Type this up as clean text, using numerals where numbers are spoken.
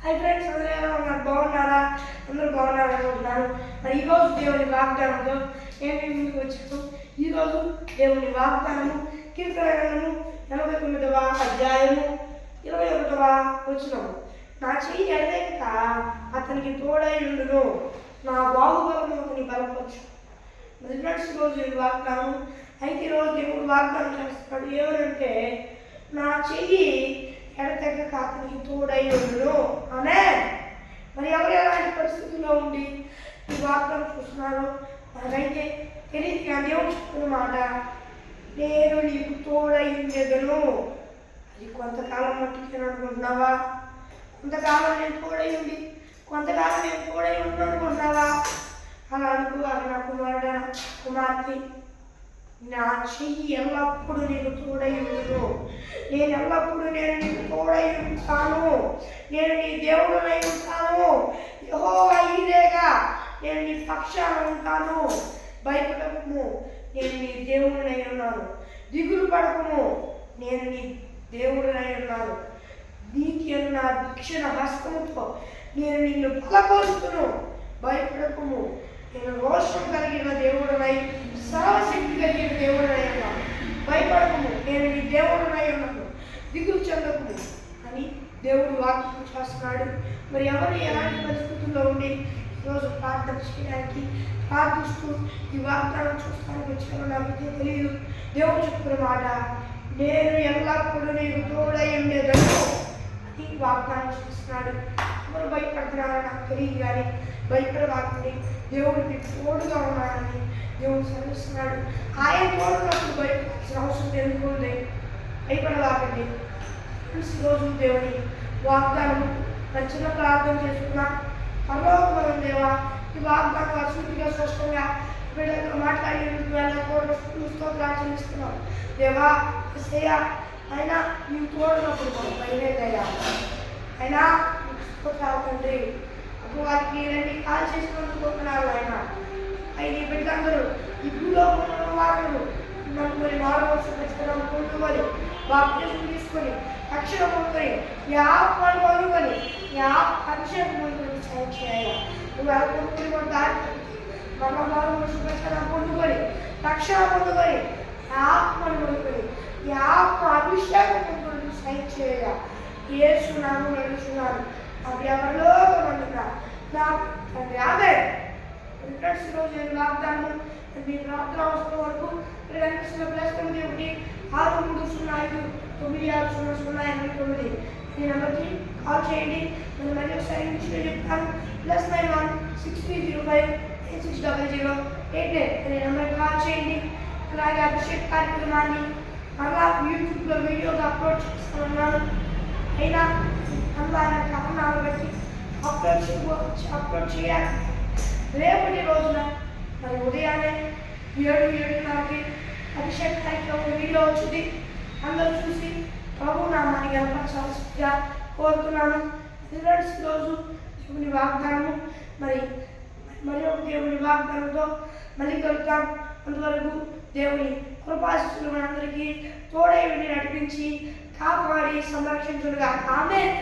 Hi friends, అందరూ ఎలా ఉన్నారు? బాగున్నారా? అందరూ బాగున్నారా అనుకుంటున్నాను. మరి ఈరోజు దేవుని వాగ్దానంతో నేను ముందుకు వచ్చాను. ఈరోజు దేవుని వాగ్దానము కీర్తన గ్రంథము 89వ అధ్యాయము 21వ వచనం. నా చెయ్యి ఎడలేక అతనికి తోడై ఉండును, నా బాహుబలము అతని బలపరచు. మరి ఫ్రెండ్స్, ఈరోజు దేవుని వాగ్దానం. అయితే ఈరోజు దేవుడు వాగ్దానం చేస్తున్నాడు ఏమనంటే, నా చెయ్యి ఎడతెగక అతనికి తోడై ఉండును. ఆమేన్. మరి ఎవరు ఎలాంటి పరిస్థితుల్లో ఉండి ఈ వాగ్దానం చూస్తున్నారో మనకైతే తెలియదు. కానీ దేవుడు చెప్తున్న మాట, నేను నీకు తోడై ఉండేదను. అది కొంతకాలం మట్టుకు అనుకుంటున్నావా? కొంతకాలం నేను తోడై ఉండి కొంతకాలం నేను తోడై ఉండు అనుకుంటున్నావా? అలా అనుకో. అది నా కుమారుడు కుమార్తె, నా చెయ్యి ఎల్లప్పుడూ నీకు తోడై ఉండును. నేను ఎల్లప్పుడూ నేను నీకు తోడై ఉంటాను. నేను నీ దేవుడునై ఉంటాను. యెహోవా ఈరేగా నేను నీ పక్షాన ఉంటాను. భయపడకము, నేను నీ దేవుడినై ఉన్నాను. దిగులు పడకము, నేను నీ దేవుడినై ఉన్నాను. నీతి అన్న దక్షిణ హస్తముతో నేను నిన్ను బలపరుచును. భయపడకము, నేను రోషం కలిగిన దేవుడినై సర్వశక్తి కలిగిన దేవుడినై ఉన్నాను. భయపడకము, నేను నీ దేవుడినై ఉన్నాను. దిగులు చెందకము అని దేవుడు వాగ్దానం చేస్తున్నాడు. మరి ఎవరు ఎలాంటి పరిస్థితుల్లో ఉండి ఈరోజు ప్రార్థన చేయడానికి ప్రార్థిస్తూ ఈ వాగ్దానం చూస్తానికి వచ్చారో నాకైతే తెలియదు. దేవుడు చెప్తున్న మాట, నేను ఎల్లప్పుడూ నీకు తోడై ఉండేదను అని వాగ్దానం చేస్తున్నాడు. ఎవరు భయపడుతున్నారో నాకు తెలియదు, కానీ భయపడవాకండి, దేవుడు మీకు తోడుగా ఉన్నాడని దేవుడు సెలవిస్తున్నాడు. ఆయన తోడున్నప్పుడు భయపడాల్సిన అవసరం ఎందుకుంది? భయపడవాకండి. ఈరోజు దేవుని వాగ్దానం నచ్చిన ప్రార్థన చేసుకున్నాం. పరలోకమైన దేవా, ఈ వాగ్దానం అసూటిగా స్పష్టంగా వీళ్ళతో మాట్లాడేందుకు స్తోత్రాలు చెల్లిస్తున్నాం. దేవా ఎస్సయ్యా, అయినా నీవు తోడున్నప్పుడు మనం భయమేదయ్యా. అయినా స్తోత్రాలు తండ్రి. అప్పుడు వారికి రండి కాల్ చేసుకుంటున్నారు. ఆయన ఆయన ఈ బిడ్డలందరూ ఈ భూలోకంలో ఉన్న వాళ్ళు మరి మానవలసిన ఖచ్చితంగా పొందుకొని బాప్తిజం తీసుకొని రక్షణ పొందుకొని ఈ ఆత్మను పొందుకొని ఈ రక్షణ పొందుకొని సాయం చేయాలి. నువ్వు ఎలా పొందుకొని మన దారి మన మానవలసిన ఖచ్చితంగా పొందుకొని రక్షణ పొందుకొని ఆత్మను పొందుకొని ఈ ఆత్మ అభిషేకం పొందుకొని సాయం చేయాలి. యేసు నామములో నడుచున్నాను. అది ఎవరిలో అంటున్నా నా తండ్రి. ఆమె ఫ్రెండ్స్, ఈరోజు నేను వాగ్దానం మీ ప్రార్థన అవసరం వరకు కనిపిస్తున్న +9 63059960089 ఈ నెంబర్కి కాల్ చేయండి. నేను మళ్ళీ ఒకసారి ఇంగ్లీష్లో చెప్తాను. +91 6305 860089 అనే నెంబర్కి కాల్ చేయండి. అలాగే అభిషేక్ కార్యక్రమాన్ని మళ్ళా యూట్యూబ్లో వీడియోగా అప్లోడ్ చేస్తున్నాను. అయినా అలా కారణాలు బట్టి అప్లోడ్ చేయాలి. రేపటి రోజున మరి ఉదయాన్నే 7:30కి అభిషేక్ కార్యక్రమం వీడియో వచ్చింది. అందరూ చూసి ప్రభు నామాన్ని గణపరచాల్సిందిగా కోరుతున్నాను. ఫ్రెండ్స్, ఈరోజు దేవుని వాగ్దానము మరి ఒక దేవుని వాగ్దానంతో మళ్ళీ కలుగుతాం. అంతవరకు దేవుని కృపాశిస్తులు మనందరికీ తోడై ఉండి నడిపించి కాపాడి సంరక్షించుడుగా. ఆమేన్.